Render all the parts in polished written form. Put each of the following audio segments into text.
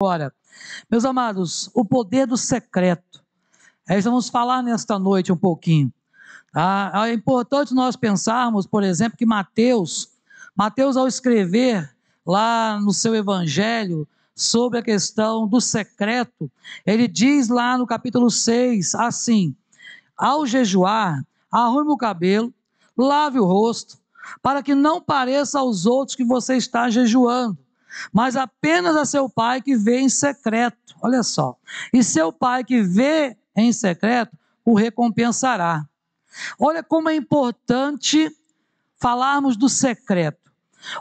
Agora, meus amados, o poder do secreto. Vamos falar nesta noite um pouquinho. É importante nós pensarmos, por exemplo, que Mateus ao escrever lá no seu evangelho sobre a questão do secreto, ele diz lá no capítulo 6, assim: ao jejuar, arrume o cabelo, lave o rosto, para que não pareça aos outros que você está jejuando, mas apenas a seu pai que vê em secreto. Olha só. E seu pai que vê em secreto o recompensará. Olha como é importante falarmos do secreto.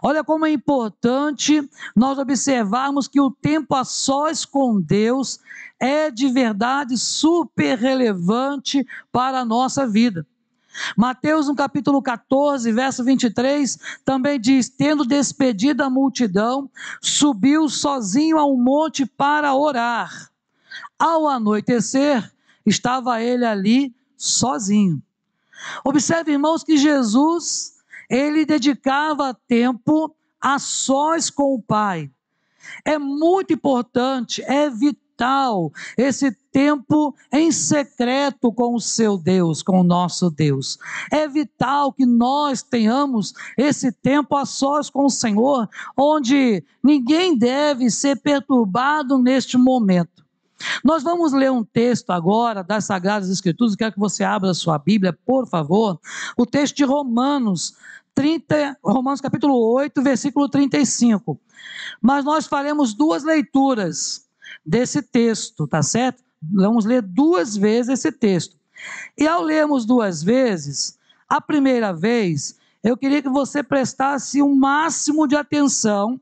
Olha como é importante nós observarmos que o tempo a sós com Deus é de verdade super relevante para a nossa vida. Mateus no capítulo 14, verso 23, também diz: tendo despedido a multidão, subiu sozinho ao monte para orar. Ao anoitecer, estava ele ali sozinho. Observe, irmãos, que Jesus, ele dedicava tempo a sós com o Pai. É muito importante, é vital esse tempo em secreto com o seu Deus, com o nosso Deus. É vital que nós tenhamos esse tempo a sós com o Senhor, onde ninguém deve ser perturbado neste momento. Nós vamos ler um texto agora das Sagradas Escrituras. Quero que você abra a sua Bíblia, por favor. O texto de Romanos capítulo 8, versículo 35. Mas nós faremos duas leituras desse texto, tá certo? Vamos ler duas vezes esse texto. E ao lermos duas vezes, a primeira vez, eu queria que você prestasse o máximo de atenção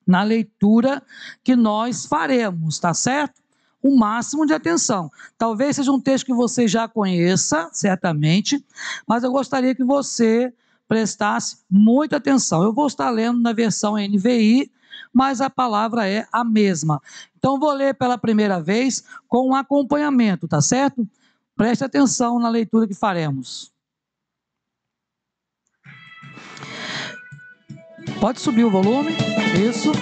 na leitura que nós faremos, tá certo? O máximo de atenção. Talvez seja um texto que você já conheça, certamente, mas eu gostaria que você prestasse muita atenção. Eu vou estar lendo na versão NVI, mas a palavra é a mesma. Então, vou ler pela primeira vez com um acompanhamento, tá certo? Preste atenção na leitura que faremos. Pode subir o volume, isso.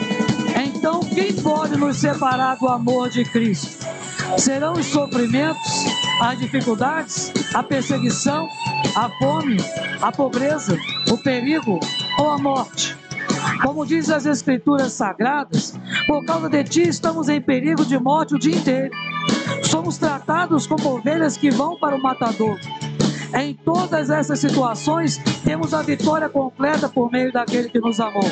Então, quem pode nos separar do amor de Cristo? Serão os sofrimentos, as dificuldades, a perseguição, a fome, a pobreza, o perigo ou a morte? Como diz as Escrituras Sagradas, por causa de ti estamos em perigo de morte o dia inteiro. Somos tratados como ovelhas que vão para o matador. Em todas essas situações, temos a vitória completa por meio daquele que nos amou.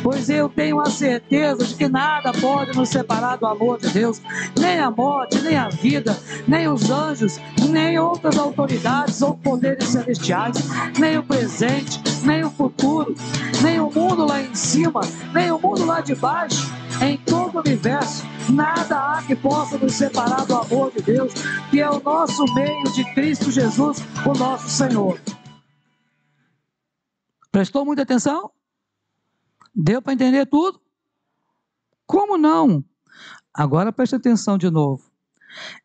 Pois eu tenho a certeza de que nada pode nos separar do amor de Deus, nem a morte, nem a vida, nem os anjos, nem outras autoridades ou poderes celestiais, nem o presente, nem o futuro, nem o mundo lá em cima, nem o mundo lá de baixo. Em todo o universo, nada há que possa nos separar do amor de Deus, que é o nosso meio de Cristo Jesus, o nosso Senhor. Prestou muita atenção? Deu para entender tudo? Como não? Agora preste atenção de novo.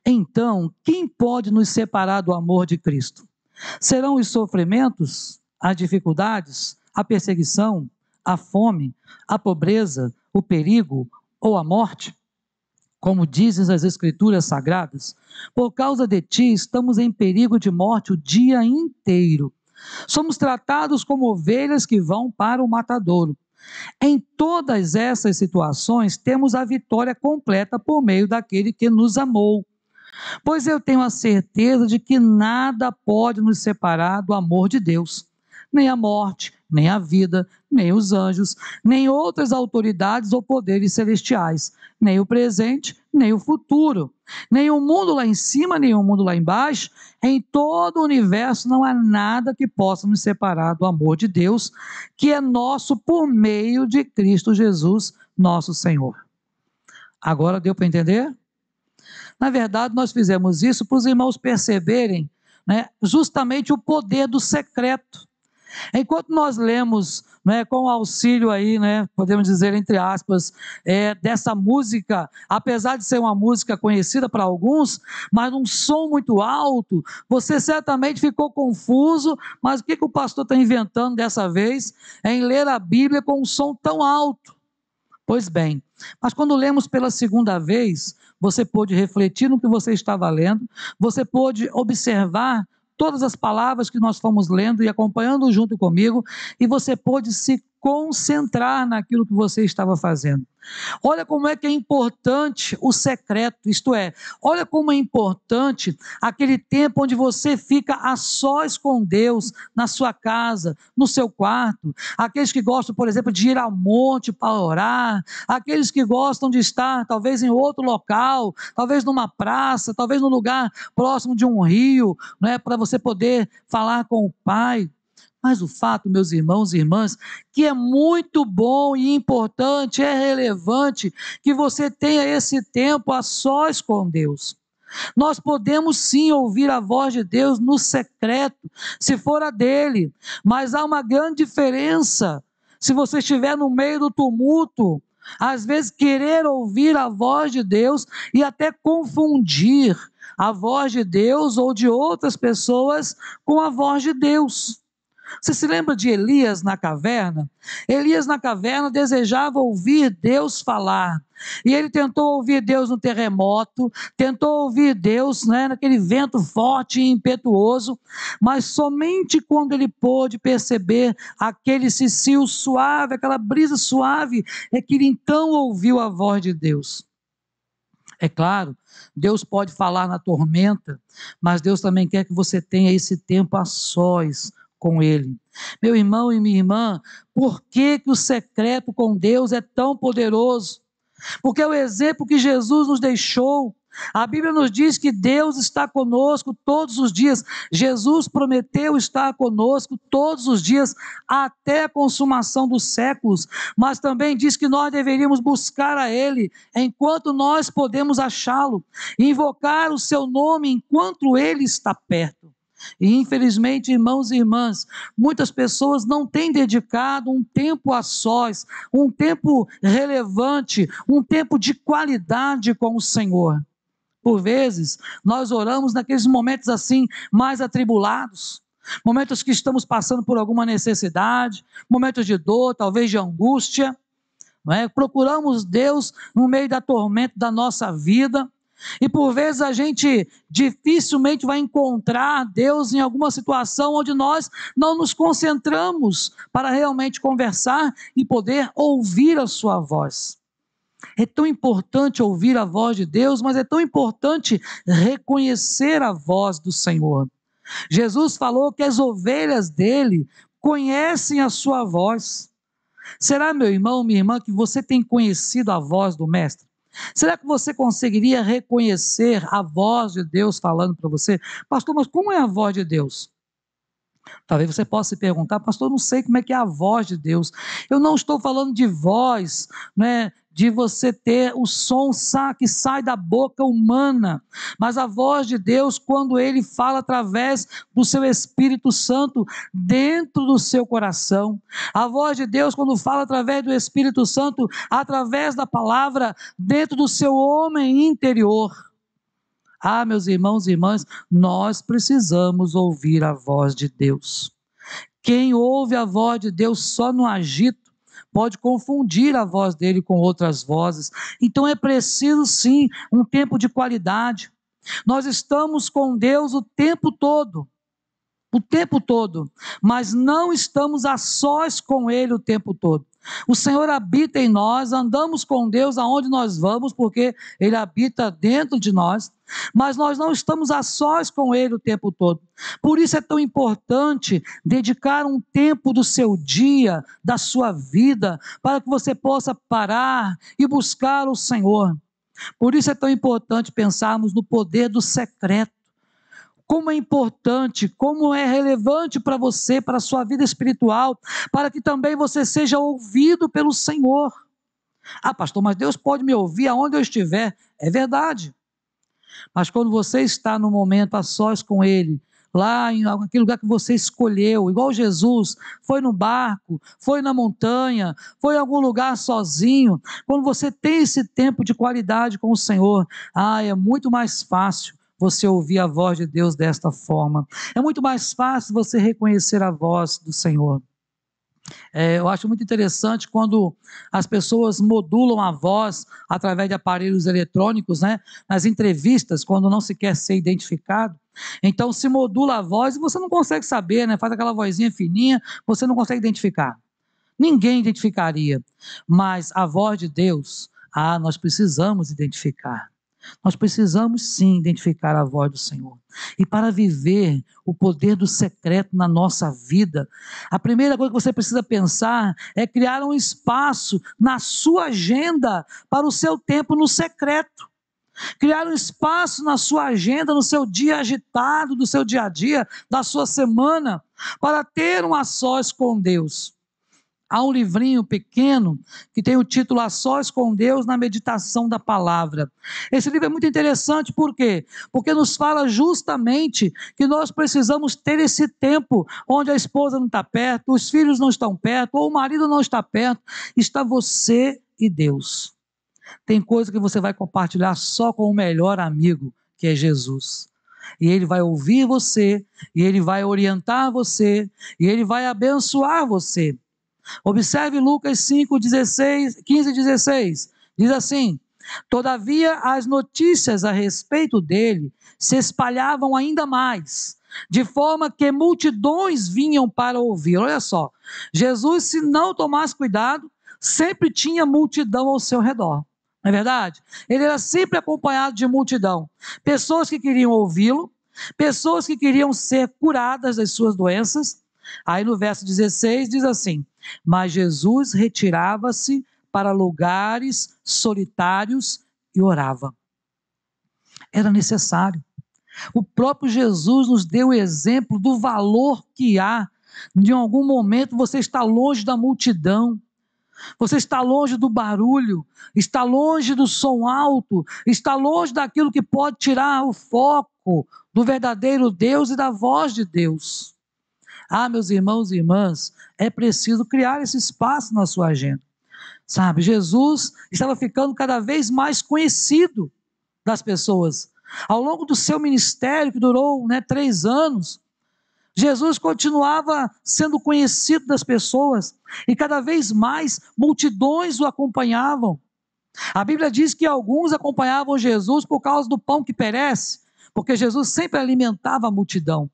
Então, quem pode nos separar do amor de Cristo? Serão os sofrimentos, as dificuldades, a perseguição, a fome, a pobreza, o perigo ou a morte? Como dizem as Escrituras Sagradas, por causa de ti estamos em perigo de morte o dia inteiro. Somos tratados como ovelhas que vão para o matadouro. Em todas essas situações, temos a vitória completa por meio daquele que nos amou. Pois eu tenho a certeza de que nada pode nos separar do amor de Deus. Nem a morte, nem a vida, nem os anjos, nem outras autoridades ou poderes celestiais, nem o presente, nem o futuro, nem o mundo lá em cima, nem o mundo lá embaixo. Em todo o universo não há nada que possa nos separar do amor de Deus, que é nosso por meio de Cristo Jesus, nosso Senhor. Agora deu para entender? Na verdade, nós fizemos isso para os irmãos perceberem, justamente o poder do secreto. Enquanto nós lemos, com o auxílio aí, podemos dizer entre aspas, dessa música, apesar de ser uma música conhecida para alguns, mas um som muito alto, você certamente ficou confuso, mas o que o pastor está inventando dessa vez em ler a Bíblia com um som tão alto? Pois bem, mas quando lemos pela segunda vez, você pôde refletir no que você estava lendo, você pôde observar todas as palavras que nós fomos lendo e acompanhando junto comigo, e você pôde se concentrar naquilo que você estava fazendo. Olha como é que é importante o secreto, isto é, olha como é importante aquele tempo onde você fica a sós com Deus, na sua casa, no seu quarto. Aqueles que gostam, por exemplo, de ir ao monte para orar, aqueles que gostam de estar talvez em outro local, talvez numa praça, talvez num lugar próximo de um rio, né, para você poder falar com o Pai. Mas o fato, meus irmãos e irmãs, que é muito bom e importante, é relevante que você tenha esse tempo a sós com Deus. Nós podemos sim ouvir a voz de Deus no secreto, se for a dele, mas há uma grande diferença se você estiver no meio do tumulto, às vezes querer ouvir a voz de Deus e até confundir a voz de Deus ou de outras pessoas com a voz de Deus. Você se lembra de Elias na caverna? Elias na caverna desejava ouvir Deus falar. E ele tentou ouvir Deus no terremoto, tentou ouvir Deus, né, naquele vento forte e impetuoso, mas somente quando ele pôde perceber aquele cicio suave, aquela brisa suave, é que ele então ouviu a voz de Deus. É claro, Deus pode falar na tormenta, mas Deus também quer que você tenha esse tempo a sós com Ele. Meu irmão e minha irmã, por que o secreto com Deus é tão poderoso? Porque é o exemplo que Jesus nos deixou. A Bíblia nos diz que Deus está conosco todos os dias. Jesus prometeu estar conosco todos os dias, até a consumação dos séculos. Mas também diz que nós deveríamos buscar a Ele, enquanto nós podemos achá-lo, e invocar o seu nome enquanto Ele está perto. E infelizmente, irmãos e irmãs, muitas pessoas não têm dedicado um tempo a sós, um tempo relevante, um tempo de qualidade com o Senhor. Por vezes, nós oramos naqueles momentos assim, mais atribulados, momentos que estamos passando por alguma necessidade, momentos de dor, talvez de angústia, não é? Procuramos Deus no meio da tormenta da nossa vida, e por vezes a gente dificilmente vai encontrar Deus em alguma situação onde nós não nos concentramos para realmente conversar e poder ouvir a sua voz. É tão importante ouvir a voz de Deus, mas é tão importante reconhecer a voz do Senhor. Jesus falou que as ovelhas dele conhecem a sua voz. Será, meu irmão, minha irmã, que você tem conhecido a voz do Mestre? Será que você conseguiria reconhecer a voz de Deus falando para você? Pastor, mas como é a voz de Deus? Talvez você possa se perguntar, pastor, eu não sei como é que é a voz de Deus. Eu não estou falando de voz, né, de você ter o som que sai da boca humana, mas a voz de Deus quando Ele fala através do seu Espírito Santo dentro do seu coração. A voz de Deus quando fala através do Espírito Santo, através da palavra, dentro do seu homem interior. Ah, meus irmãos e irmãs, nós precisamos ouvir a voz de Deus. Quem ouve a voz de Deus só no agito, pode confundir a voz dele com outras vozes. Então é preciso sim um tempo de qualidade. Nós estamos com Deus o tempo todo, mas não estamos a sós com Ele o tempo todo. O Senhor habita em nós, andamos com Deus aonde nós vamos, porque Ele habita dentro de nós, mas nós não estamos a sós com Ele o tempo todo. Por isso é tão importante dedicar um tempo do seu dia, da sua vida, para que você possa parar e buscar o Senhor. Por isso é tão importante pensarmos no poder do secreto. Como é importante, como é relevante para você, para a sua vida espiritual, para que também você seja ouvido pelo Senhor. Ah, pastor, mas Deus pode me ouvir aonde eu estiver. É verdade. Mas quando você está no momento a sós com Ele, lá em aquele lugar que você escolheu, igual Jesus, foi no barco, foi na montanha, foi em algum lugar sozinho, quando você tem esse tempo de qualidade com o Senhor, é muito mais fácil você ouvir a voz de Deus desta forma. É muito mais fácil você reconhecer a voz do Senhor. Eu acho muito interessante quando as pessoas modulam a voz através de aparelhos eletrônicos, né? Nas entrevistas, quando não se quer ser identificado. Então, se modula a voz e você não consegue saber, né? Faz aquela vozinha fininha, você não consegue identificar. Ninguém identificaria. Mas a voz de Deus, nós precisamos identificar. Nós precisamos sim identificar a voz do Senhor. E para viver o poder do secreto na nossa vida, a primeira coisa que você precisa pensar é criar um espaço na sua agenda para o seu tempo no secreto. Criar um espaço na sua agenda, no seu dia agitado, do seu dia a dia, da sua semana, para ter um a sós com Deus. Há um livrinho pequeno que tem o título A Sós com Deus na Meditação da Palavra. Esse livro é muito interessante, por quê? Porque nos fala justamente que nós precisamos ter esse tempo onde a esposa não está perto, os filhos não estão perto, ou o marido não está perto, está você e Deus. Tem coisa que você vai compartilhar só com o melhor amigo, que é Jesus. E ele vai ouvir você, e ele vai orientar você, e ele vai abençoar você. Observe Lucas 5, 15 e 16, diz assim: todavia as notícias a respeito dele se espalhavam ainda mais, de forma que multidões vinham para ouvi-lo. Olha só, Jesus, se não tomasse cuidado, sempre tinha multidão ao seu redor, não é verdade? Ele era sempre acompanhado de multidão, pessoas que queriam ouvi-lo, pessoas que queriam ser curadas das suas doenças. Aí no verso 16 diz assim: mas Jesus retirava-se para lugares solitários e orava. Era necessário. O próprio Jesus nos deu o exemplo do valor que há de algum momento você está longe da multidão, você está longe do barulho, está longe do som alto, está longe daquilo que pode tirar o foco do verdadeiro Deus e da voz de Deus. Meus irmãos e irmãs, é preciso criar esse espaço na sua agenda. Sabe, Jesus estava ficando cada vez mais conhecido das pessoas. Ao longo do seu ministério, que durou 3 anos, Jesus continuava sendo conhecido das pessoas, e cada vez mais multidões o acompanhavam. A Bíblia diz que alguns acompanhavam Jesus por causa do pão que perece, porque Jesus sempre alimentava a multidão.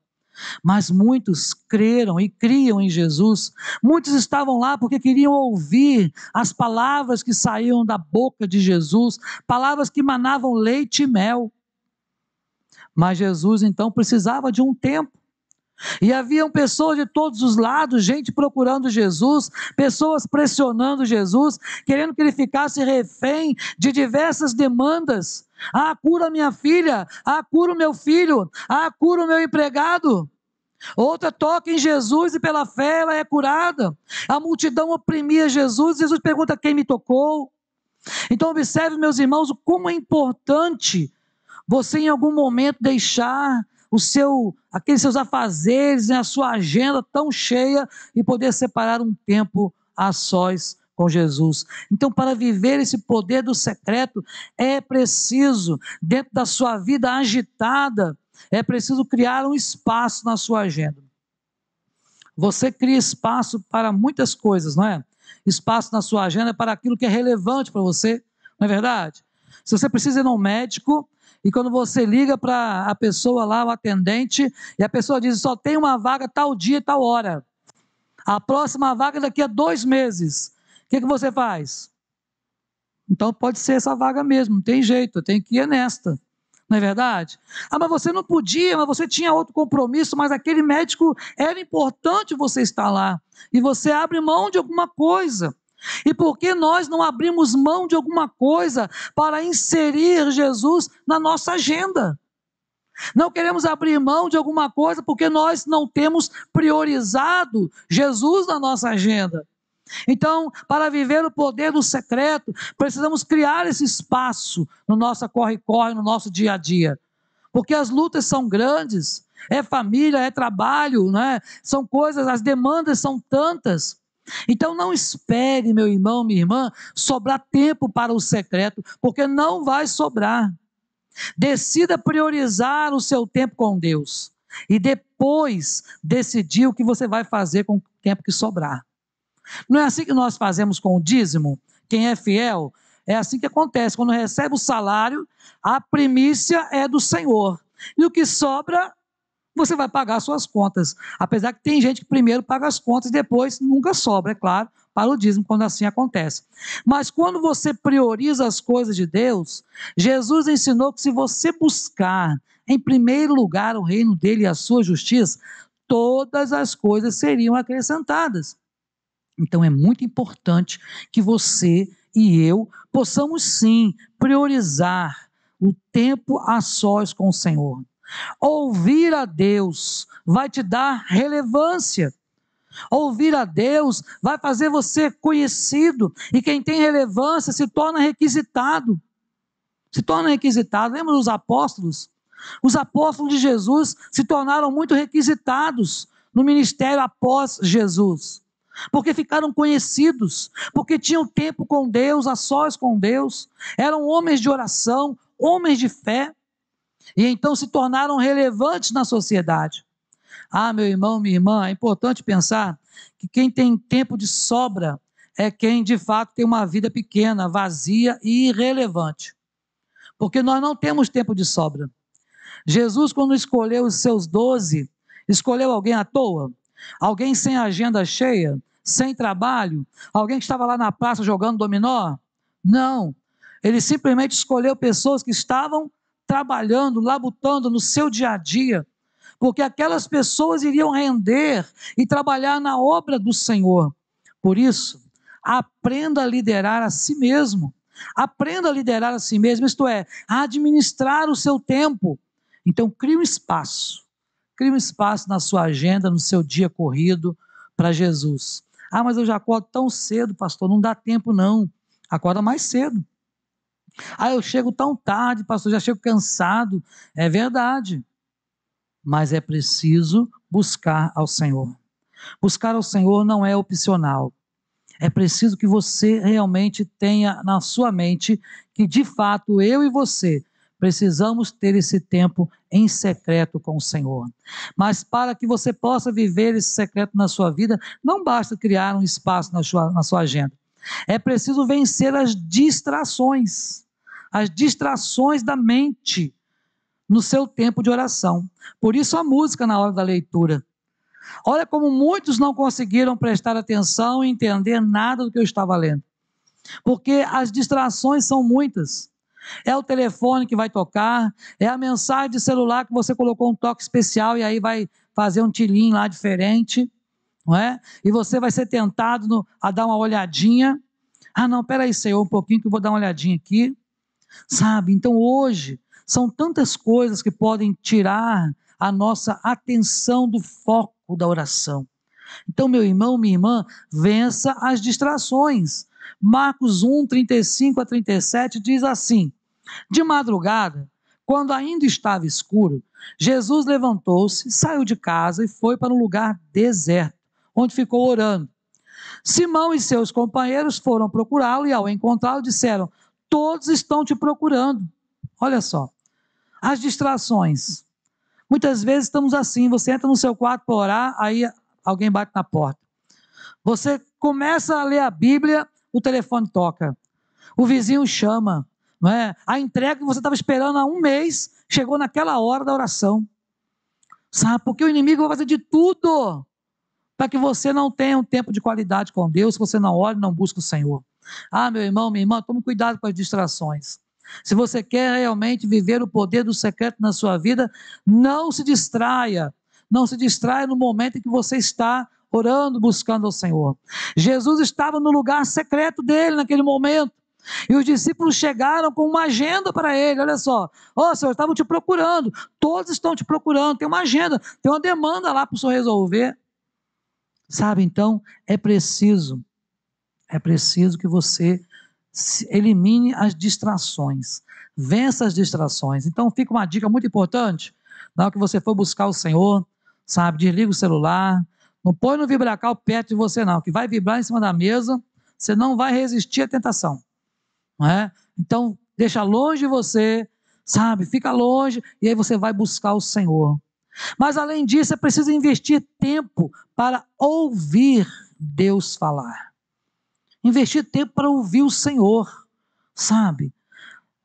Mas muitos creram e criam em Jesus. Muitos estavam lá porque queriam ouvir as palavras que saíam da boca de Jesus, palavras que emanavam leite e mel. Mas Jesus então precisava de um tempo. E haviam pessoas de todos os lados, gente procurando Jesus, pessoas pressionando Jesus, querendo que ele ficasse refém de diversas demandas. Cura minha filha, cura o meu filho, cura o meu empregado. Outra toca em Jesus e pela fé ela é curada. A multidão oprimia Jesus, Jesus pergunta: quem me tocou? Então observe, meus irmãos, como é importante você em algum momento deixar aqueles seus afazeres, a sua agenda tão cheia, e poder separar um tempo a sós com Jesus. Então, para viver esse poder do secreto, é preciso, dentro da sua vida agitada, é preciso criar um espaço na sua agenda. Você cria espaço para muitas coisas, não é? Espaço na sua agenda para aquilo que é relevante para você, não é verdade? Se você precisa ir no médico, e quando você liga para a pessoa lá, o atendente, e a pessoa diz: só tem uma vaga tal dia e tal hora, a próxima vaga é daqui a 2 meses, o que você faz? Então pode ser essa vaga mesmo, não tem jeito, eu tenho que ir nesta, não é verdade? Mas você não podia, mas você tinha outro compromisso, mas aquele médico, era importante você estar lá, e você abre mão de alguma coisa. E por que nós não abrimos mão de alguma coisa para inserir Jesus na nossa agenda? Não queremos abrir mão de alguma coisa porque nós não temos priorizado Jesus na nossa agenda. Então, para viver o poder do secreto, precisamos criar esse espaço no nosso corre-corre, no nosso dia a dia. Porque as lutas são grandes, é família, é trabalho, né? São coisas, as demandas são tantas. Então não espere, meu irmão, minha irmã, sobrar tempo para o secreto, porque não vai sobrar. Decida priorizar o seu tempo com Deus, e depois decidir o que você vai fazer com o tempo que sobrar. Não é assim que nós fazemos com o dízimo? Quem é fiel, é assim que acontece. Quando recebe o salário, a primícia é do Senhor. E o que sobra, você vai pagar as suas contas. Apesar que tem gente que primeiro paga as contas e depois nunca sobra, é claro, para o dízimo, quando assim acontece. Mas quando você prioriza as coisas de Deus, Jesus ensinou que se você buscar em primeiro lugar o reino dele e a sua justiça, todas as coisas seriam acrescentadas. Então é muito importante que você e eu possamos sim priorizar o tempo a sós com o Senhor. Ouvir a Deus vai te dar relevância. Ouvir a Deus vai fazer você conhecido, e quem tem relevância se torna requisitado. Se torna requisitado. Lembra dos apóstolos? Os apóstolos de Jesus se tornaram muito requisitados no ministério após Jesus, porque ficaram conhecidos, porque tinham tempo com Deus, a sós com Deus, eram homens de oração, homens de fé, e então se tornaram relevantes na sociedade. Ah, meu irmão, minha irmã, é importante pensar que quem tem tempo de sobra é quem de fato tem uma vida pequena, vazia e irrelevante, porque nós não temos tempo de sobra. Jesus, quando escolheu os seus 12, escolheu alguém à toa? Alguém sem agenda cheia? Sem trabalho? Alguém que estava lá na praça jogando dominó? Não. Ele simplesmente escolheu pessoas que estavam trabalhando, labutando no seu dia a dia, porque aquelas pessoas iriam render e trabalhar na obra do Senhor. Por isso, aprenda a liderar a si mesmo. Aprenda a liderar a si mesmo, isto é, a administrar o seu tempo. Então, crie um espaço na sua agenda, no seu dia corrido, para Jesus. Ah, mas eu já acordo tão cedo, pastor, não dá tempo não. Acorda mais cedo. Ah, eu chego tão tarde, pastor, já chego cansado. É verdade, mas é preciso buscar ao Senhor. Buscar ao Senhor não é opcional. É preciso que você realmente tenha na sua mente que, de fato, eu e você precisamos ter esse tempo em secreto com o Senhor. Mas para que você possa viver esse secreto na sua vida, não basta criar um espaço na sua agenda. É preciso vencer as distrações da mente no seu tempo de oração. Por isso a música na hora da leitura. Olha como muitos não conseguiram prestar atenção e entender nada do que eu estava lendo. Porque as distrações são muitas. É o telefone que vai tocar, é a mensagem de celular que você colocou um toque especial e aí vai fazer um tilinho lá diferente, não é? E você vai ser tentado a dar uma olhadinha. Ah, não, peraí, Senhor, um pouquinho que eu vou dar uma olhadinha aqui. Sabe, então hoje são tantas coisas que podem tirar a nossa atenção do foco da oração. Então, meu irmão, minha irmã, vença as distrações. Marcos 1, 35 a 37 diz assim: de madrugada, quando ainda estava escuro, Jesus levantou-se, saiu de casa e foi para um lugar deserto, onde ficou orando. Simão e seus companheiros foram procurá-lo e, ao encontrá-lo, disseram: todos estão te procurando. Olha só, as distrações. Muitas vezes estamos assim, você entra no seu quarto para orar, aí alguém bate na porta. Você começa a ler a Bíblia, o telefone toca. O vizinho chama, não é? A entrega que você estava esperando há um mês, chegou naquela hora da oração. Sabe, porque o inimigo vai fazer de tudo para que você não tenha um tempo de qualidade com Deus, que você não ore e não busque o Senhor. Ah, meu irmão, minha irmã, tome cuidado com as distrações. Se você quer realmente viver o poder do secreto na sua vida, não se distraia. Não se distraia no momento em que você está orando, buscando ao Senhor. Jesus estava no lugar secreto dele naquele momento. E os discípulos chegaram com uma agenda para ele. Olha só, Senhor, estavam te procurando. Todos estão te procurando. Tem uma agenda, tem uma demanda lá para o Senhor resolver. Sabe, então, é preciso que você elimine as distrações, vença as distrações. Então fica uma dica muito importante: na hora que você for buscar o Senhor, sabe, desliga o celular, não põe no vibracal perto de você não, que vai vibrar em cima da mesa, você não vai resistir à tentação, não é? Então deixa longe de você, sabe, fica longe, e aí você vai buscar o Senhor. Mas além disso, é preciso investir tempo para ouvir Deus falar. Investir tempo para ouvir o Senhor, sabe?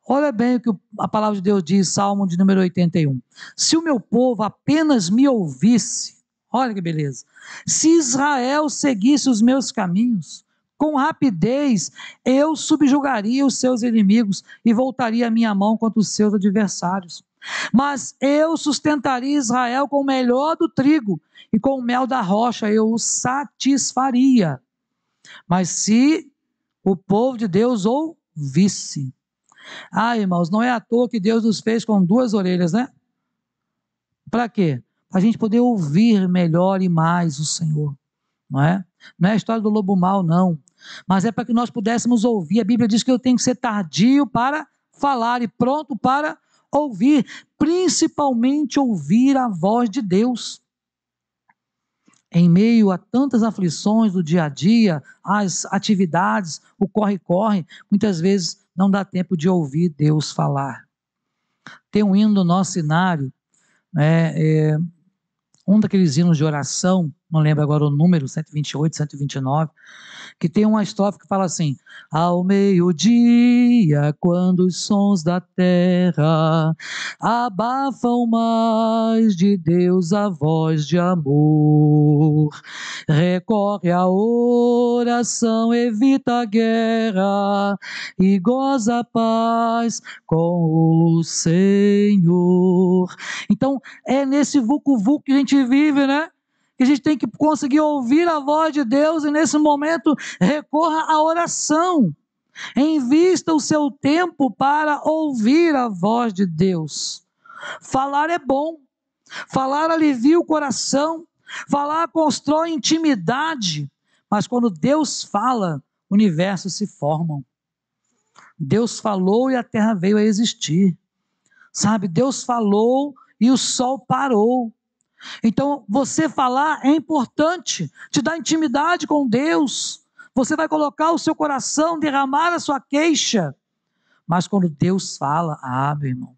Olha bem o que a palavra de Deus diz, Salmo de número 81. Se o meu povo apenas me ouvisse, olha que beleza. Se Israel seguisse os meus caminhos, com rapidez eu subjugaria os seus inimigos e voltaria a minha mão contra os seus adversários. Mas eu sustentaria Israel com o melhor do trigo e com o mel da rocha eu o satisfaria. Mas se o povo de Deus ouvisse. Irmãos, não é à toa que Deus nos fez com duas orelhas, né? Para quê? Para a gente poder ouvir melhor e mais o Senhor, não é? Não é a história do lobo mau, não. Mas é para que nós pudéssemos ouvir. A Bíblia diz que eu tenho que ser tardio para falar e pronto para ouvir, principalmente ouvir a voz de Deus. Em meio a tantas aflições do dia a dia, as atividades, o corre-corre, muitas vezes não dá tempo de ouvir Deus falar. Tem um hino do nosso inário, um daqueles hinos de oração, não lembro agora o número, 128, 129, que tem uma estrofe que fala assim: ao meio-dia, quando os sons da terra abafam mais de Deus a voz de amor, recorre à oração, evita a guerra e goza a paz com o Senhor. Então é nesse vucu-vucu que a gente vive, né? Que a gente tem que conseguir ouvir a voz de Deus e nesse momento recorra à oração. Invista o seu tempo para ouvir a voz de Deus. Falar é bom, falar alivia o coração, falar constrói intimidade, mas quando Deus fala, universos se formam. Deus falou e a terra veio a existir. Sabe, Deus falou e o sol parou. Então, você falar é importante, te dá intimidade com Deus. Você vai colocar o seu coração, derramar a sua queixa. Mas quando Deus fala, meu irmão,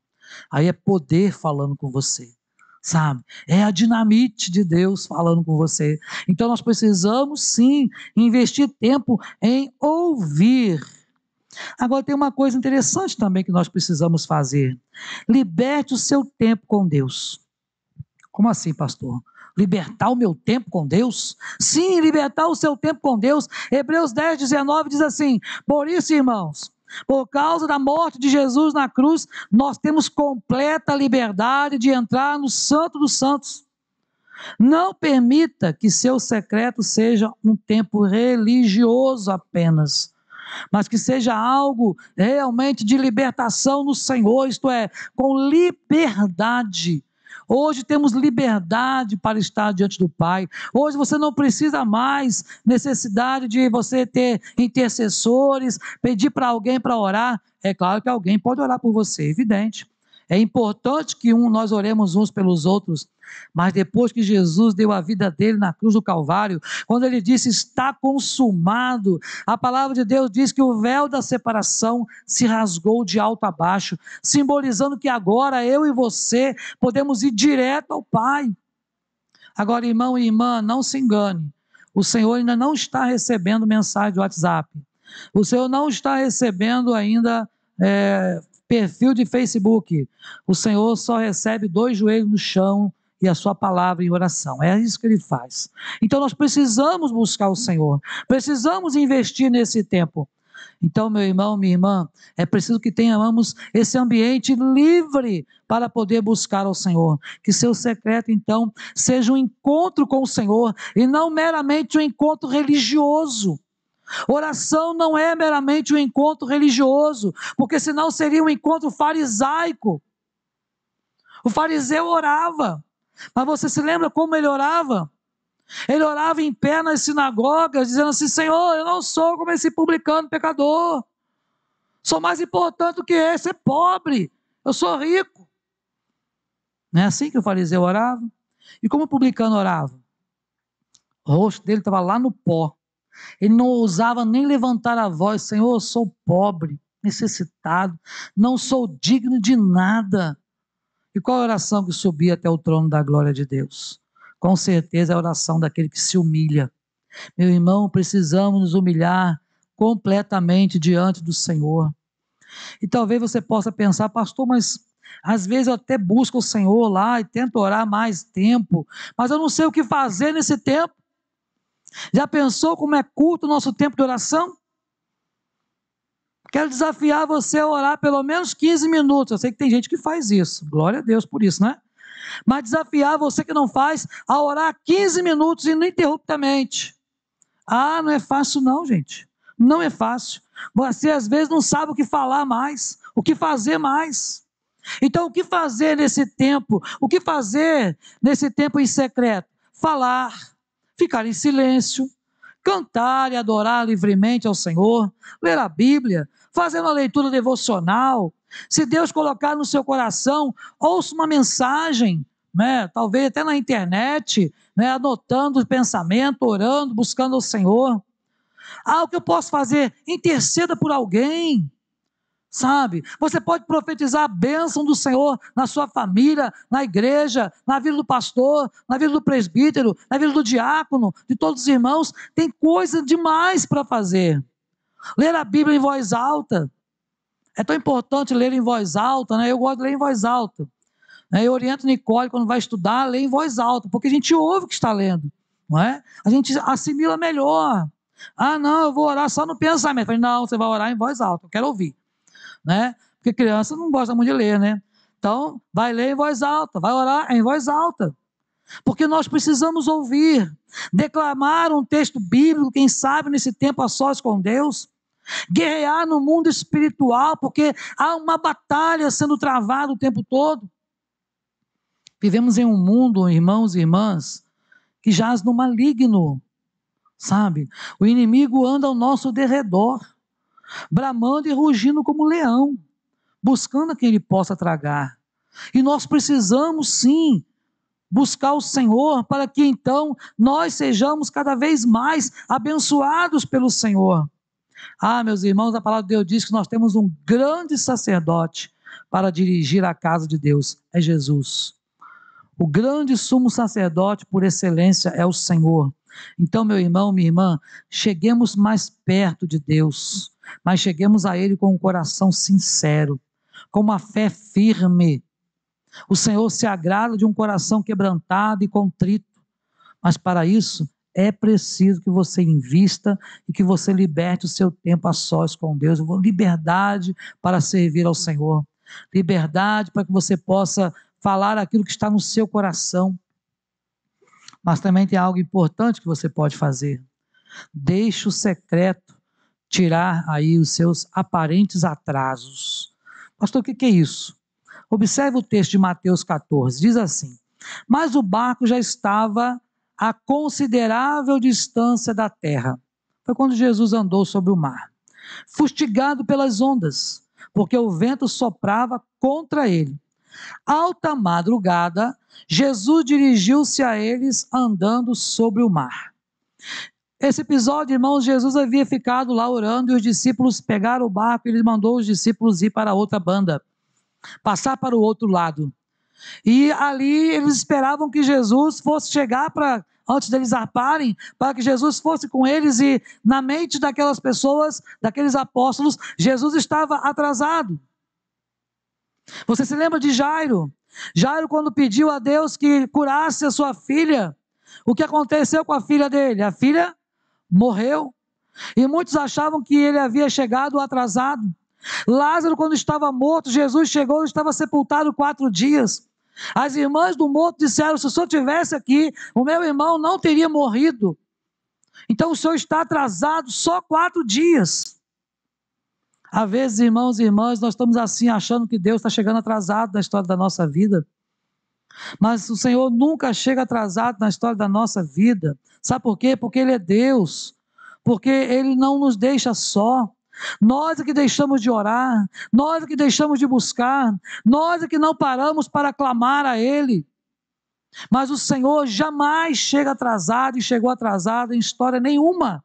aí é poder falando com você, sabe? É a dinamite de Deus falando com você. Então, nós precisamos sim investir tempo em ouvir. Agora, tem uma coisa interessante também que nós precisamos fazer. Liberte o seu tempo com Deus. Como assim, pastor? Libertar o meu tempo com Deus? Sim, libertar o seu tempo com Deus. Hebreus 10, 19 diz assim: por isso, irmãos, por causa da morte de Jesus na cruz, nós temos completa liberdade de entrar no Santo dos Santos. Não permita que seu secreto seja um tempo religioso apenas, mas que seja algo realmente de libertação no Senhor, isto é, com liberdade. Hoje temos liberdade para estar diante do Pai. Hoje você não precisa mais necessidade de você ter intercessores, pedir para alguém para orar. É claro que alguém pode orar por você, evidente. É importante que nós oremos uns pelos outros, mas depois que Jesus deu a vida dele na cruz do Calvário, quando ele disse está consumado, a palavra de Deus diz que o véu da separação se rasgou de alto a baixo, simbolizando que agora eu e você podemos ir direto ao Pai. Agora, irmão e irmã, não se engane, o Senhor ainda não está recebendo mensagem do WhatsApp, o Senhor não está recebendo ainda perfil de Facebook, o Senhor só recebe 2 joelhos no chão e a sua palavra em oração, é isso que ele faz. Então nós precisamos buscar o Senhor, precisamos investir nesse tempo. Então, meu irmão, minha irmã, é preciso que tenhamos esse ambiente livre para poder buscar ao Senhor, que seu secreto então seja um encontro com o Senhor e não meramente um encontro religioso. Oração não é meramente um encontro religioso, porque senão seria um encontro farisaico. O fariseu orava, mas você se lembra como ele orava? Ele orava em pé nas sinagogas, dizendo assim: Senhor, eu não sou como esse publicano pecador, sou mais importante do que esse, é pobre, eu sou rico. Não é assim que o fariseu orava? E como o publicano orava? O rosto dele estava lá no pó. Ele não ousava nem levantar a voz: Senhor, eu sou pobre, necessitado, não sou digno de nada. E qual a oração que subia até o trono da glória de Deus? Com certeza é a oração daquele que se humilha, Meu irmão, precisamos nos humilhar completamente diante do Senhor. E talvez você possa pensar, pastor, mas às vezes eu até busco o Senhor lá e tento orar mais tempo, mas eu não sei o que fazer nesse tempo. Já pensou como é curto o nosso tempo de oração? Quero desafiar você a orar pelo menos 15 minutos. Eu sei que tem gente que faz isso. Glória a Deus por isso, né? Mas desafiar você que não faz a orar 15 minutos ininterruptamente. Ah, não é fácil não, gente. Não é fácil. Você às vezes não sabe o que falar mais, o que fazer mais. Então, o que fazer nesse tempo? O que fazer nesse tempo em secreto? Falar, ficar em silêncio, cantar e adorar livremente ao Senhor, ler a Bíblia, fazer uma leitura devocional. Se Deus colocar no seu coração, ouça uma mensagem, né? Talvez até na internet, né? Anotando o pensamento, orando, buscando o Senhor. Ah, o que eu posso fazer? Interceda por alguém. Sabe, você pode profetizar a bênção do Senhor na sua família, na igreja, na vida do pastor, na vida do presbítero, na vida do diácono, de todos os irmãos. Tem coisa demais para fazer. Ler a Bíblia em voz alta. É tão importante ler em voz alta, né? Eu gosto de ler em voz alta. Eu oriento Nicole quando vai estudar, ler em voz alta, porque a gente ouve o que está lendo, não é? A gente assimila melhor. Ah, não, eu vou orar só no pensamento. Eu falei, não, você vai orar em voz alta, eu quero ouvir. Né? Porque criança não gosta muito de ler, né? Então, vai ler em voz alta, vai orar em voz alta. Porque nós precisamos ouvir, declamar um texto bíblico, quem sabe nesse tempo a sós com Deus, guerrear no mundo espiritual, porque há uma batalha sendo travada o tempo todo. Vivemos em um mundo, irmãos e irmãs, que jaz no maligno, sabe? O inimigo anda ao nosso derredor, bramando e rugindo como leão, buscando a quem ele possa tragar. E nós precisamos sim buscar o Senhor para que então nós sejamos cada vez mais abençoados pelo Senhor. Ah, meus irmãos, a palavra de Deus diz que nós temos um grande sacerdote para dirigir a casa de Deus, é Jesus. O grande sumo sacerdote por excelência é o Senhor. Então, meu irmão, minha irmã, cheguemos mais perto de Deus, mas cheguemos a Ele com um coração sincero, com uma fé firme. O Senhor se agrada de um coração quebrantado e contrito, mas para isso é preciso que você invista e que você liberte o seu tempo a sós com Deus. Liberdade para servir ao Senhor, liberdade para que você possa falar aquilo que está no seu coração. Mas também tem algo importante que você pode fazer. Deixe o secreto tirar aí os seus aparentes atrasos. Pastor, o que é isso? Observe o texto de Mateus 14, diz assim: mas o barco já estava a considerável distância da terra. Foi quando Jesus andou sobre o mar, fustigado pelas ondas, porque o vento soprava contra ele. Alta madrugada, Jesus dirigiu-se a eles andando sobre o mar. Esse episódio, irmãos, Jesus havia ficado lá orando e os discípulos pegaram o barco e ele mandou os discípulos ir para a outra banda, passar para o outro lado. E ali eles esperavam que Jesus fosse chegar antes deles zarparem, para que Jesus fosse com eles, e na mente daquelas pessoas, daqueles apóstolos, Jesus estava atrasado. Você se lembra de Jairo? Jairo, quando pediu a Deus que curasse a sua filha, o que aconteceu com a filha dele? A filha morreu. E muitos achavam que ele havia chegado atrasado. Lázaro, quando estava morto, Jesus chegou e estava sepultado 4 dias. As irmãs do morto disseram: se o senhor estivesse aqui, o meu irmão não teria morrido. Então o senhor está atrasado só 4 dias. Às vezes, irmãos e irmãs, nós estamos assim, achando que Deus está chegando atrasado na história da nossa vida. Mas o Senhor nunca chega atrasado na história da nossa vida. Sabe por quê? Porque Ele é Deus. Porque Ele não nos deixa só. Nós é que deixamos de orar, nós é que deixamos de buscar, nós é que não paramos para clamar a Ele. Mas o Senhor jamais chega atrasado e chegou atrasado em história nenhuma.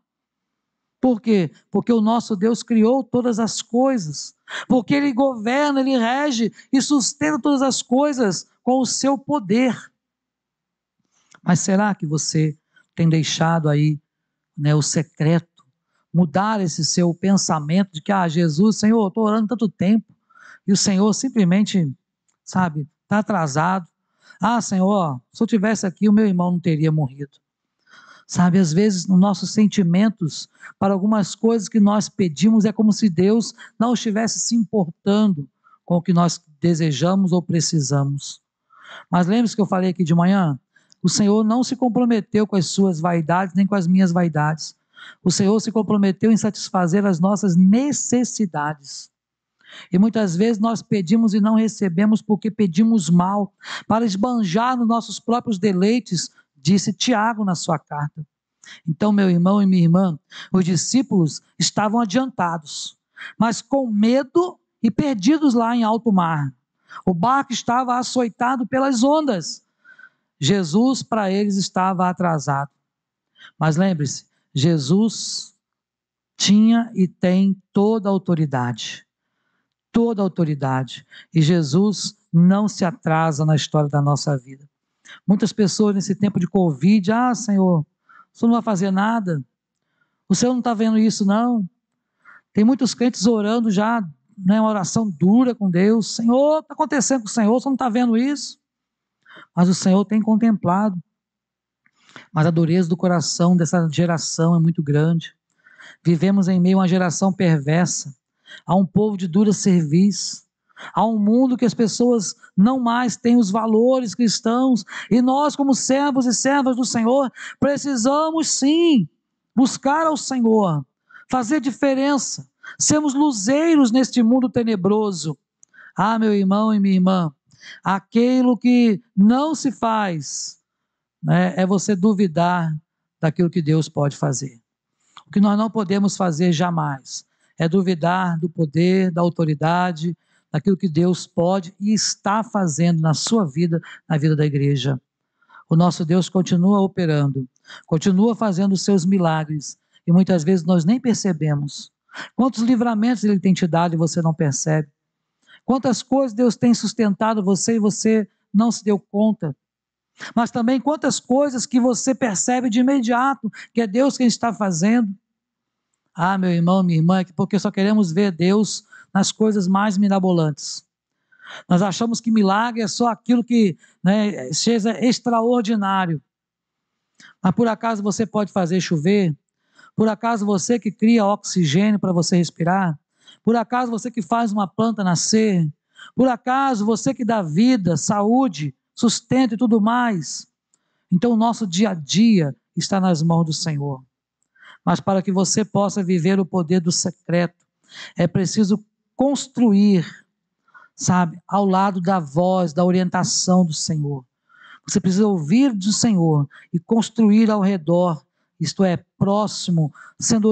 Por quê? Porque o nosso Deus criou todas as coisas, porque Ele governa, Ele rege e sustenta todas as coisas com o seu poder. Mas será que você tem deixado aí né, o secreto, mudar esse seu pensamento de que, Jesus, Senhor, eu estou orando tanto tempo, e o Senhor simplesmente, sabe, está atrasado. Senhor, se eu tivesse aqui, o meu irmão não teria morrido. Sabe, às vezes, nos nossos sentimentos, para algumas coisas que nós pedimos, é como se Deus não estivesse se importando com o que nós desejamos ou precisamos. Mas lembre-se que eu falei aqui de manhã? O Senhor não se comprometeu com as suas vaidades, nem com as minhas vaidades. O Senhor se comprometeu em satisfazer as nossas necessidades. E muitas vezes nós pedimos e não recebemos porque pedimos mal, para esbanjar nos nossos próprios deleites, disse Tiago na sua carta. Então, meu irmão e minha irmã, os discípulos estavam adiantados, mas com medo e perdidos lá em alto mar. O barco estava açoitado pelas ondas. Jesus, para eles, estava atrasado. Mas lembre-se, Jesus tinha e tem toda a autoridade. Toda a autoridade. E Jesus não se atrasa na história da nossa vida. Muitas pessoas nesse tempo de Covid, Senhor, o Senhor não vai fazer nada? O Senhor não está vendo isso, não? Tem muitos crentes orando já, né, uma oração dura com Deus. Senhor, está acontecendo com o Senhor, não está vendo isso? Mas o Senhor tem contemplado. Mas a dureza do coração dessa geração é muito grande. Vivemos em meio a uma geração perversa, a um povo de dura cerviz, a um mundo que as pessoas não mais têm os valores cristãos, e nós, como servos e servas do Senhor, precisamos sim buscar ao Senhor, fazer diferença, sermos luzeiros neste mundo tenebroso. Meu irmão e minha irmã, aquilo que não se faz, né, é você duvidar daquilo que Deus pode fazer. O que nós não podemos fazer jamais é duvidar do poder, da autoridade, daquilo que Deus pode e está fazendo na sua vida, na vida da igreja. O nosso Deus continua operando, continua fazendo os seus milagres, e muitas vezes nós nem percebemos. Quantos livramentos Ele tem te dado e você não percebe? Quantas coisas Deus tem sustentado você e você não se deu conta? Mas também quantas coisas que você percebe de imediato, que é Deus quem está fazendo. Meu irmão, minha irmã, é porque só queremos ver Deus nas coisas mais mirabolantes. Nós achamos que milagre é só aquilo que, né, seja extraordinário. Mas por acaso você pode fazer chover? Por acaso você que cria oxigênio para você respirar? Por acaso você que faz uma planta nascer? Por acaso você que dá vida, saúde, sustento e tudo mais? Então o nosso dia a dia está nas mãos do Senhor. Mas para que você possa viver o poder do secreto, é preciso construir, sabe, ao lado da voz, da orientação do Senhor. Você precisa ouvir do Senhor e construir ao redor, isto é, próximo, sendo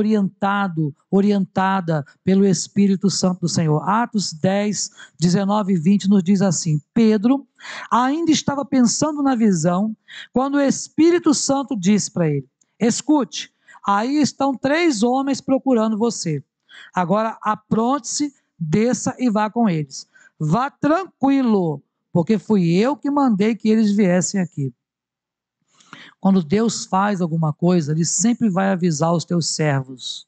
orientada pelo Espírito Santo do Senhor. Atos 10, 19 e 20 nos diz assim: Pedro ainda estava pensando na visão, quando o Espírito Santo disse para ele: escute, aí estão 3 homens procurando você. Agora apronte-se, desça e vá com eles. Vá tranquilo, porque fui eu que mandei que eles viessem aqui. Quando Deus faz alguma coisa, Ele sempre vai avisar os teus servos.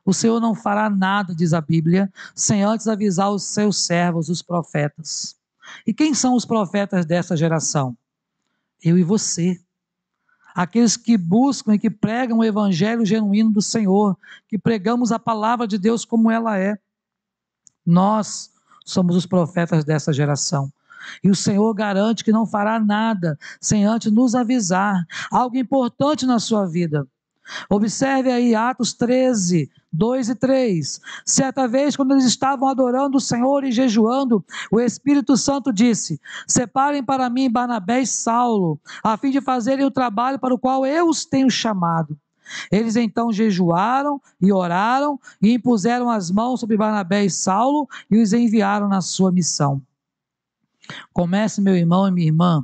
O Senhor não fará nada, diz a Bíblia, sem antes avisar os seus servos, os profetas. E quem são os profetas dessa geração? Eu e você. Aqueles que buscam e que pregam o evangelho genuíno do Senhor, que pregamos a palavra de Deus como ela é. Nós somos os profetas dessa geração. E o Senhor garante que não fará nada sem antes nos avisar algo importante na sua vida. Observe aí Atos 13, 2 e 3. Certa vez, quando eles estavam adorando o Senhor e jejuando, o Espírito Santo disse: separem para mim Barnabé e Saulo, a fim de fazerem o trabalho para o qual eu os tenho chamado. Eles então jejuaram e oraram e impuseram as mãos sobre Barnabé e Saulo e os enviaram na sua missão. Comece, meu irmão e minha irmã,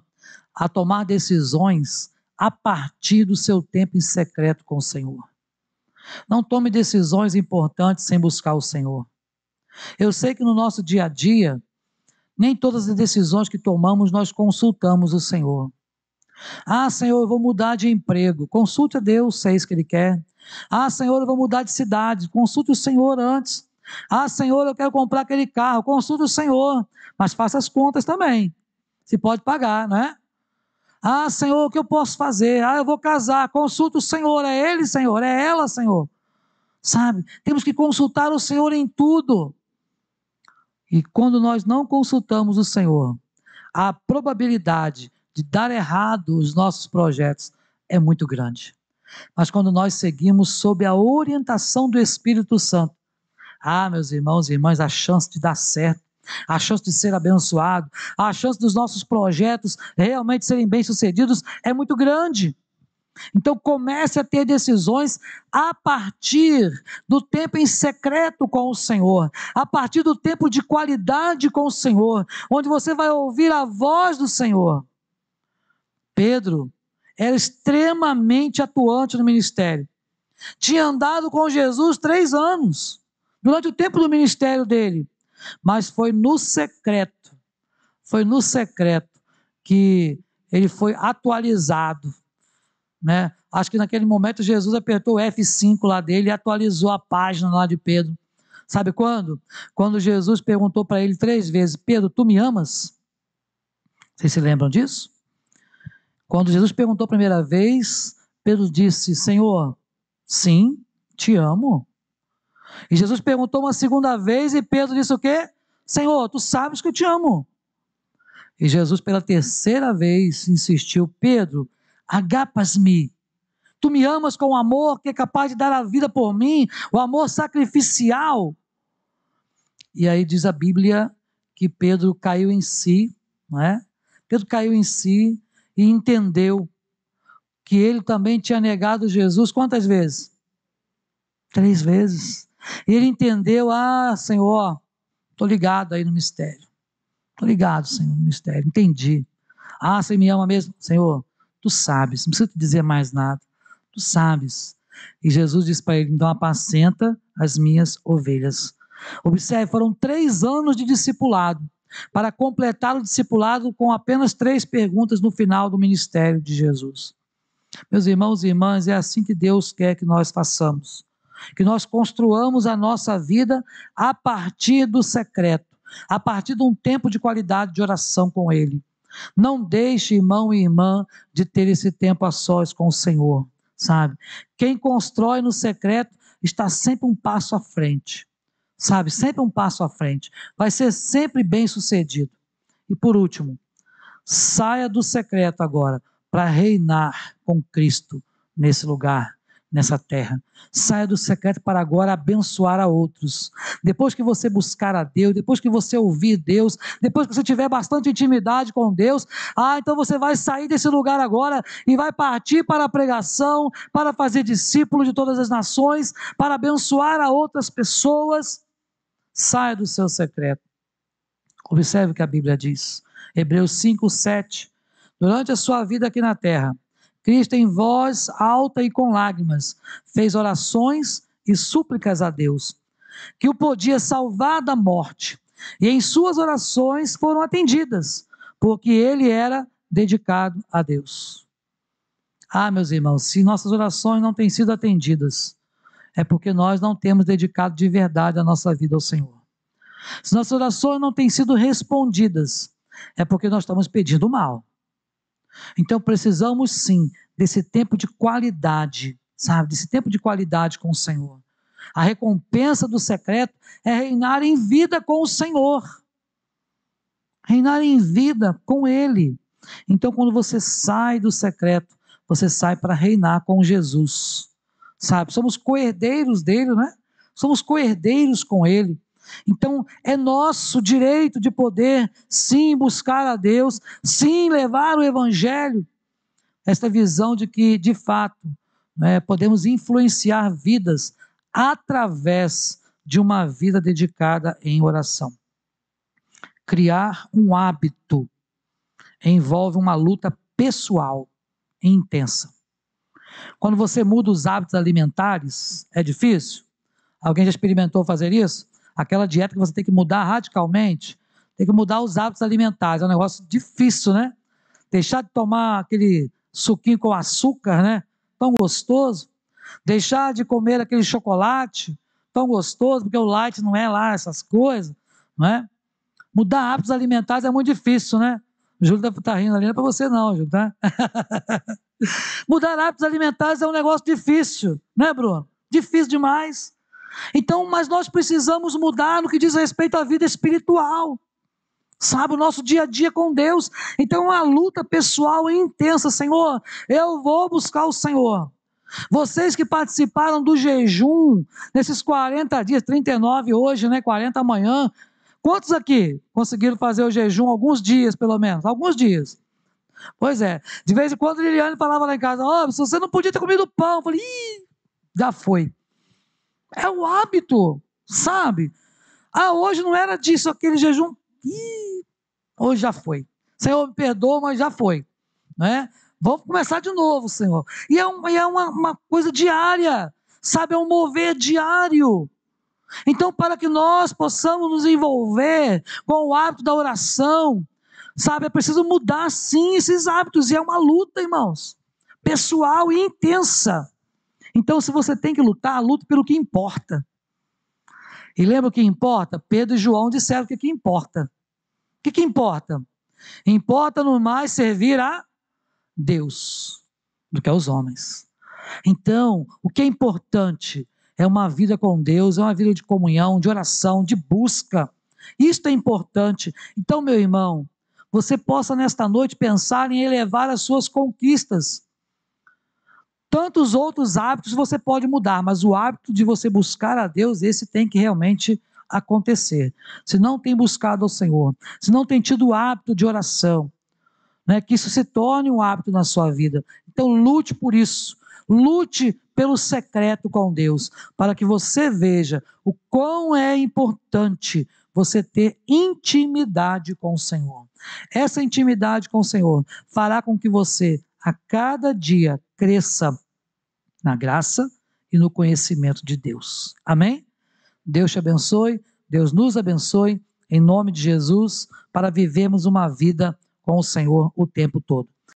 a tomar decisões a partir do seu tempo em secreto com o Senhor. Não tome decisões importantes sem buscar o Senhor. Eu sei que no nosso dia a dia, nem todas as decisões que tomamos nós consultamos o Senhor. Senhor, eu vou mudar de emprego. Consulte a Deus, se é isso que Ele quer. Ah, Senhor, eu vou mudar de cidade. Consulte o Senhor antes. Ah, Senhor, eu quero comprar aquele carro. Consulte o Senhor. Mas faça as contas também. Se pode pagar, não é? Ah, Senhor, o que eu posso fazer? Ah, eu vou casar. Consulta o Senhor. É Ele, Senhor. É ela, Senhor. Sabe? Temos que consultar o Senhor em tudo. E quando nós não consultamos o Senhor, a probabilidade de dar errado os nossos projetos é muito grande. Mas quando nós seguimos sob a orientação do Espírito Santo, meus irmãos e irmãs, a chance de dar certo, a chance de ser abençoado, a chance dos nossos projetos realmente serem bem-sucedidos é muito grande. Então comece a ter decisões a partir do tempo em secreto com o Senhor, a partir do tempo de qualidade com o Senhor, onde você vai ouvir a voz do Senhor. Pedro era extremamente atuante no ministério. Tinha andado com Jesus 3 anos, durante o tempo do ministério dele, mas foi no secreto que ele foi atualizado, né? Acho que naquele momento Jesus apertou o F5 lá dele e atualizou a página lá de Pedro. Sabe quando? Quando Jesus perguntou para ele 3 vezes: Pedro, tu me amas? Vocês se lembram disso? Quando Jesus perguntou a primeira vez, Pedro disse: Senhor, sim, te amo. E Jesus perguntou uma segunda vez e Pedro disse o quê? Senhor, tu sabes que eu te amo. E Jesus pela terceira vez insistiu: Pedro, agapas-me. Tu me amas com o amor que é capaz de dar a vida por mim, o amor sacrificial. E aí diz a Bíblia que Pedro caiu em si, não é? Pedro caiu em si e entendeu que ele também tinha negado Jesus quantas vezes? 3 vezes. E ele entendeu: Senhor, estou ligado aí no mistério. Estou ligado, Senhor, no mistério. Entendi. Você me ama mesmo? Senhor, tu sabes, não precisa te dizer mais nada. Tu sabes. E Jesus disse para ele: então apacenta as minhas ovelhas. Observe, foram 3 anos de discipulado, para completar o discipulado com apenas 3 perguntas no final do ministério de Jesus. Meus irmãos e irmãs, é assim que Deus quer que nós façamos. Que nós construamos a nossa vida a partir do secreto, a partir de um tempo de qualidade de oração com Ele. Não deixe, irmão e irmã, de ter esse tempo a sós com o Senhor, sabe? Quem constrói no secreto está sempre um passo à frente, sabe? Sempre um passo à frente. Vai ser sempre bem sucedido. E por último, saia do secreto agora para reinar com Cristo nesse lugar, nessa terra. Saia do secreto para agora abençoar a outros. Depois que você buscar a Deus, depois que você ouvir Deus, depois que você tiver bastante intimidade com Deus, então você vai sair desse lugar agora e vai partir para a pregação, para fazer discípulos de todas as nações, para abençoar a outras pessoas. Saia do seu secreto. Observe o que a Bíblia diz. Hebreus 5:7. Durante a sua vida aqui na terra, Cristo em voz alta e com lágrimas fez orações e súplicas a Deus, que o podia salvar da morte, e em suas orações foram atendidas, porque ele era dedicado a Deus. Meus irmãos, se nossas orações não têm sido atendidas, é porque nós não temos dedicado de verdade a nossa vida ao Senhor. Se nossas orações não têm sido respondidas, é porque nós estamos pedindo mal. Então precisamos sim desse tempo de qualidade, sabe? Desse tempo de qualidade com o Senhor. A recompensa do secreto é reinar em vida com o Senhor. Reinar em vida com Ele. Então quando você sai do secreto, você sai para reinar com Jesus. Sabe? Somos co-herdeiros dele, né? Somos co-herdeiros com Ele. Então é nosso direito de poder sim buscar a Deus, sim levar o Evangelho, esta visão de que de fato podemos influenciar vidas através de uma vida dedicada em oração. Criar um hábito envolve uma luta pessoal e intensa. Quando você muda os hábitos alimentares, é difícil? Alguém já experimentou fazer isso? Aquela dieta que você tem que mudar radicalmente, tem que mudar os hábitos alimentares, é um negócio difícil, né? Deixar de tomar aquele suquinho com açúcar, né? Tão gostoso. deixar de comer aquele chocolate tão gostoso, porque o light não é lá essas coisas, não é? Mudar hábitos alimentares é muito difícil, né? O Júlio deve estar rindo ali, não é para você não, Júlio, tá? Mudar hábitos alimentares é um negócio difícil, né, Bruno? Difícil demais. Então, mas nós precisamos mudar no que diz respeito à vida espiritual, sabe, o nosso dia a dia com Deus. Então, é uma luta pessoal e intensa. Senhor, eu vou buscar o Senhor. Vocês que participaram do jejum, nesses 40 dias, 39 hoje, né, 40 amanhã, quantos aqui conseguiram fazer o jejum alguns dias, pelo menos? Alguns dias. Pois é, de vez em quando Liliane falava lá em casa, se você não podia ter comido pão, eu falei, já foi. É o hábito, sabe? Hoje não era disso, aquele jejum, hoje já foi. Senhor, me perdoa, mas já foi, né? Vamos começar de novo, Senhor. E é uma coisa diária, sabe? É um mover diário. Então, para que nós possamos nos envolver com o hábito da oração, sabe? É preciso mudar, sim, esses hábitos. E é uma luta, irmãos, pessoal e intensa. Então, se você tem que lutar, lute pelo que importa. E lembra o que importa? Pedro e João disseram o que importa. O que importa? Importa no mais servir a Deus do que aos homens. Então, o que é importante é uma vida com Deus, é uma vida de comunhão, de oração, de busca. Isto é importante. Então, meu irmão, você possa nesta noite pensar em elevar as suas conquistas. Tantos outros hábitos você pode mudar, mas o hábito de você buscar a Deus, esse tem que realmente acontecer. Se não tem buscado ao Senhor, se não tem tido o hábito de oração, né, que isso se torne um hábito na sua vida. Então lute por isso, lute pelo secreto com Deus, para que você veja o quão é importante você ter intimidade com o Senhor. Essa intimidade com o Senhor fará com que você, a cada dia, cresça na graça e no conhecimento de Deus. Amém? Deus te abençoe, Deus nos abençoe, em nome de Jesus, para vivermos uma vida com o Senhor o tempo todo.